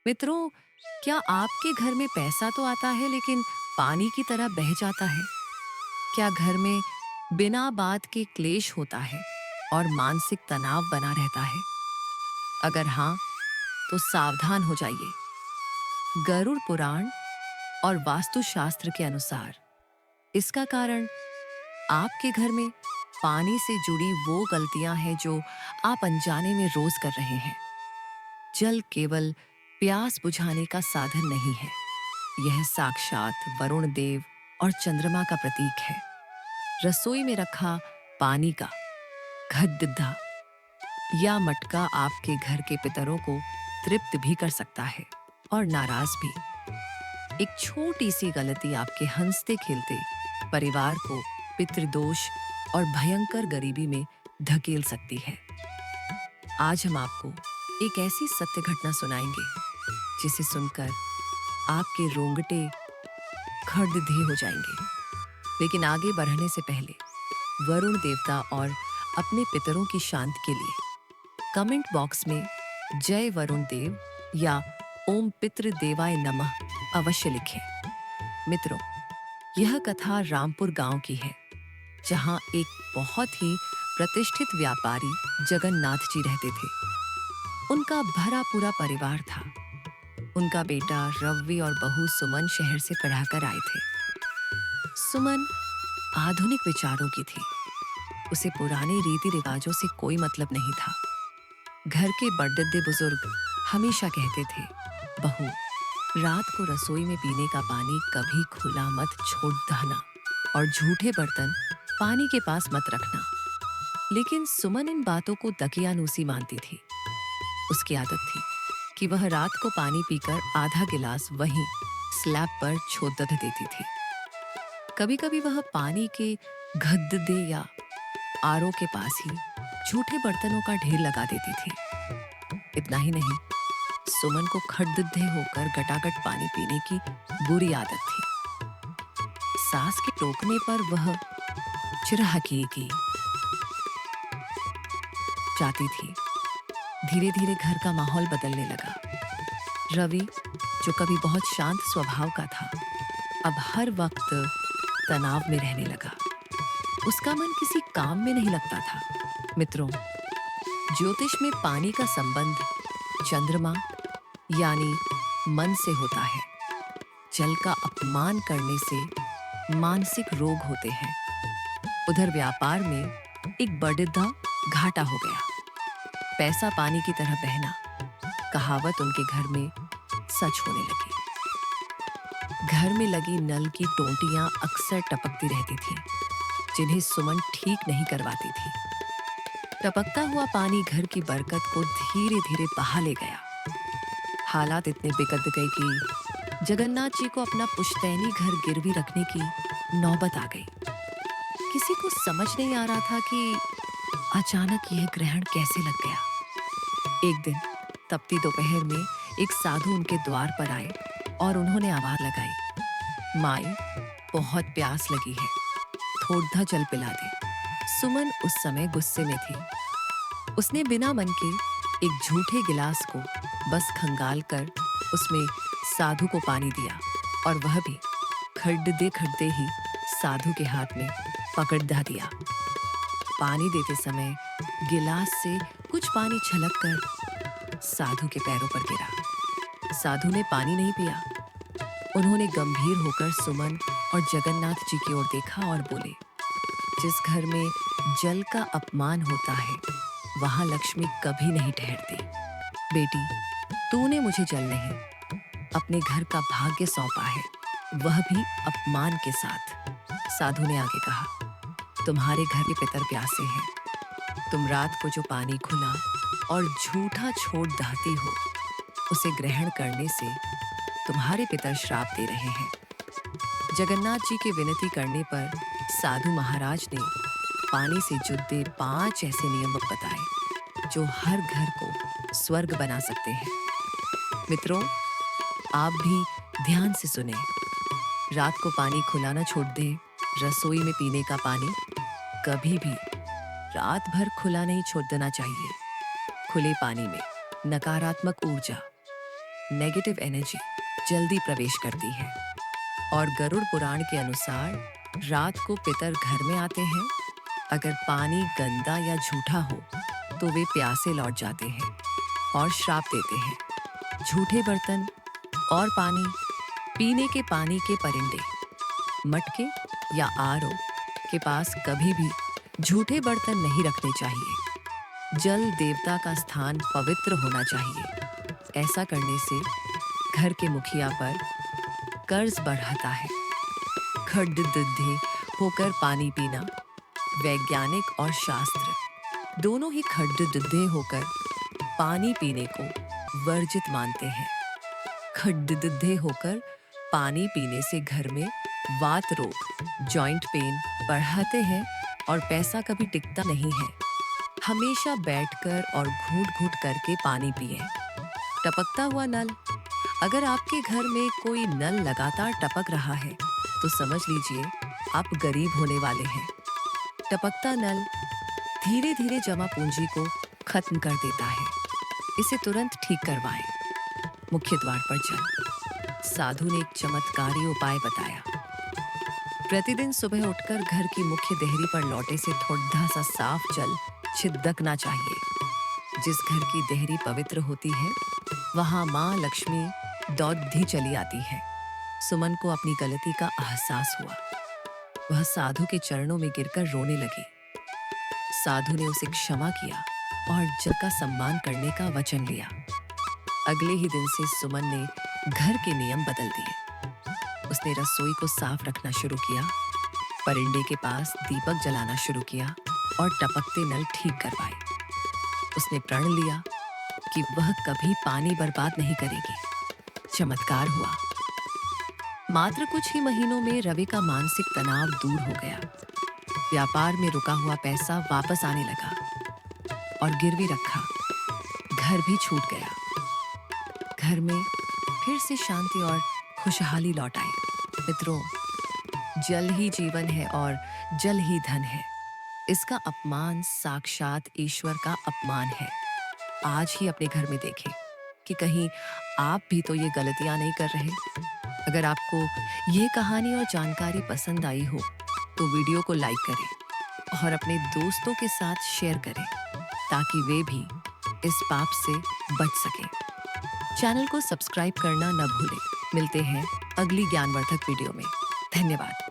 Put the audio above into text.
मित्रों, क्या आपके घर में पैसा तो आता है लेकिन पानी की तरह बह जाता है? क्या घर में बिना बात के क्लेश होता है और मानसिक तनाव बना रहता है? अगर हाँ, तो सावधान हो जाइए। गरुड़ पुराण और वास्तुशास्त्र के अनुसार इसका कारण आपके घर में पानी से जुड़ी वो गलतियां हैं जो आप अनजाने में रोज कर रहे हैं। जल केवल प्यास बुझाने का साधन नहीं है, यह साक्षात वरुण देव और चंद्रमा का प्रतीक है। रसोई में रखा पानी का गड्ढा या मटका आपके घर के पितरों को तृप्त भी कर सकता है और नाराज भी। एक छोटी सी गलती आपके हंसते खेलते परिवार को पितृदोष और भयंकर गरीबी में धकेल सकती है। आज हम आपको एक ऐसी सत्य घटना सुनाएंगे जिसे सुनकर आपके रोंगटे खड़े हो जाएंगे। लेकिन आगे बढ़ने से पहले वरुण देवता और अपने पितरों की शांति के लिए कमेंट बॉक्स में जय वरुण देव या ओम पितृ देवाय नमः अवश्य लिखें। मित्रों, यह कथा रामपुर गांव की है, जहां एक बहुत ही प्रतिष्ठित व्यापारी जगन्नाथ जी रहते थे। उनका भरा पूरा परिवार था। उनका बेटा रवि और बहू सुमन शहर से पढ़ाकर आए थे। सुमन आधुनिक विचारों की थी। उसे पुराने रीति रिवाजों से कोई मतलब नहीं था। घर के बड़े बुजुर्ग हमेशा कहते थे, बहू, रात को रसोई में पीने का पानी कभी खुला मत छोड़ देना और झूठे बर्तन पानी के पास मत रखना। लेकिन सुमन इन बातों को दकियानूसी मानती थी। उसकी आदत थी कि वह रात को पानी पीकर आधा गिलास वहीं स्लैब पर छोड़ देती थी। कभी कभी वह पानी के गड्ढे या आरओ के पास ही झूठे बर्तनों का ढेर लगा देती थी। इतना ही नहीं, सुमन को खड़दुद्धे होकर गटागट पानी पीने की बुरी आदत थी। सास के टोकने पर वह चिढ़ाकी की जाती थी। धीरे धीरे घर का माहौल बदलने लगा। रवि, जो कभी बहुत शांत स्वभाव का था, अब हर वक्त तनाव में रहने लगा। उसका मन किसी काम में नहीं लगता था। मित्रों, ज्योतिष में पानी का संबंध चंद्रमा यानी मन से होता है। जल का अपमान करने से मानसिक रोग होते हैं। उधर व्यापार में एक बड़ा घाटा हो गया। पैसा पानी की तरह बहना, कहावत उनके घर में सच होने लगी। घर में लगी नल की टोंटियां अक्सर टपकती रहती थीं, जिन्हें सुमन ठीक नहीं करवाती थी। टपकता हुआ पानी घर की बरकत को धीरे धीरे बहा ले गया। हालात इतने बिगड़ गए कि जगन्नाथ जी को अपना पुश्तैनी घर गिरवी रखने की नौबत आ गई। किसी को समझ नहीं आ रहा था कि अचानक यह ग्रहण कैसे लग गया। एक दिन तपती दोपहर में एक साधु उनके द्वार पर आए और उन्होंने आवाज लगाई, माई, बहुत प्यास लगी है, थोड़ा जल पिला दे। सुमन उस समय गुस्से में थी। उसने बिना मन के एक झूठे गिलास को बस खंगाल कर उसमें साधु को पानी दिया और वह भी खड़दे खड़दे ही साधु के हाथ में पकड़ दिया। पानी देते समय गिलास से कुछ पानी छलक कर साधु के पैरों पर गिरा। साधु ने पानी नहीं पिया। उन्होंने गंभीर होकर सुमन और जगन्नाथ जी की ओर देखा और बोले, जिस घर में जल का अपमान होता है, वहां लक्ष्मी कभी नहीं ठहरती। बेटी, तूने मुझे जल नहीं, अपने घर का भाग्य सौंपा है, वह भी अपमान के साथ। साधु ने आगे कहा, तुम्हारे घर के पितर प्यासे हैं। तुम रात को जो पानी खुला और झूठा छोड़ दहती हो, उसे ग्रहण करने से तुम्हारे पितर श्राप दे रहे हैं। जगन्नाथ जी के विनती करने पर साधु महाराज ने पानी से जुड़े 5 ऐसे नियम बताए जो हर घर को स्वर्ग बना सकते हैं। मित्रों, आप भी ध्यान से सुने। रात को पानी खुला ना छोड़ दे। रसोई में पीने का पानी कभी भी रात भर खुला नहीं छोड़ देना चाहिए। खुले पानी में नकारात्मक ऊर्जा, नेगेटिव एनर्जी जल्दी प्रवेश करती है। और गरुड़ पुराण के अनुसार रात को पितर घर में आते हैं। अगर पानी गंदा या झूठा हो तो वे प्यासे लौट जाते हैं और श्राप देते हैं। झूठे बर्तन और पानी, पीने के पानी के परिंदे, मटके या आरओ के पास कभी भी झूठे बर्तन नहीं रखने चाहिए। जल देवता का स्थान पवित्र होना चाहिए। ऐसा करने से घर के मुखिया पर कर्ज बढ़ता है। खड्डदुद्धे होकर पानी पीना। वैज्ञानिक और शास्त्र दोनों ही खड्डदुद्धे होकर पानी पीने को वर्जित मानते हैं। खड्डदुद्धे होकर पानी पीने से घर में वात रोग, जॉइंट पेन बढ़ाते हैं और पैसा कभी टिकता नहीं है। हमेशा बैठकर और घूंट-घूंट करके पानी पिएं। टपकता हुआ नल, अगर आपके घर में कोई नल लगातार टपक रहा है तो समझ लीजिए आप गरीब होने वाले हैं। टपकता नल धीरे धीरे जमा पूंजी को खत्म कर देता है। इसे तुरंत ठीक करवाएं। मुख्य द्वार पर जल। साधु ने एक चमत्कारी उपाय बताया। प्रतिदिन सुबह उठकर घर की मुख्य देहरी पर लौटे से थोड़ा सा साफ जल छिदकना चाहिए। जिस घर की देहरी पवित्र होती है वहां मां लक्ष्मी दौड़ती चली आती है। सुमन को अपनी गलती का एहसास हुआ। वह साधु के चरणों में गिरकर रोने लगी। साधु ने उसे क्षमा किया और जल का सम्मान करने का वचन लिया। अगले ही दिन से सुमन ने घर के नियम बदल दिए। उसने रसोई को साफ रखना शुरू किया, परिंदे के पास दीपक जलाना शुरू किया और टपकते नल ठीक करवाए। उसने प्रण लिया कि वह कभी पानी बर्बाद नहीं करेगी। चमत्कार हुआ। मात्र कुछ ही महीनों में रवि का मानसिक तनाव दूर हो गया। व्यापार में रुका हुआ पैसा वापस आने लगा और गिरवी रखा घर भी छूट गया। घर में फिर से शांति और खुशहाली लौट आई। मित्रों, जल ही जीवन है और जल ही धन है। इसका अपमान साक्षात ईश्वर का अपमान है। आज ही अपने घर में देखें कि कहीं आप भी तो ये गलतियां नहीं कर रहे। अगर आपको ये कहानी और जानकारी पसंद आई हो तो वीडियो को लाइक करें और अपने दोस्तों के साथ शेयर करें ताकि वे भी इस पाप से बच सकें। चैनल को सब्सक्राइब करना न भूलें। मिलते हैं अगली ज्ञानवर्धक वीडियो में। धन्यवाद।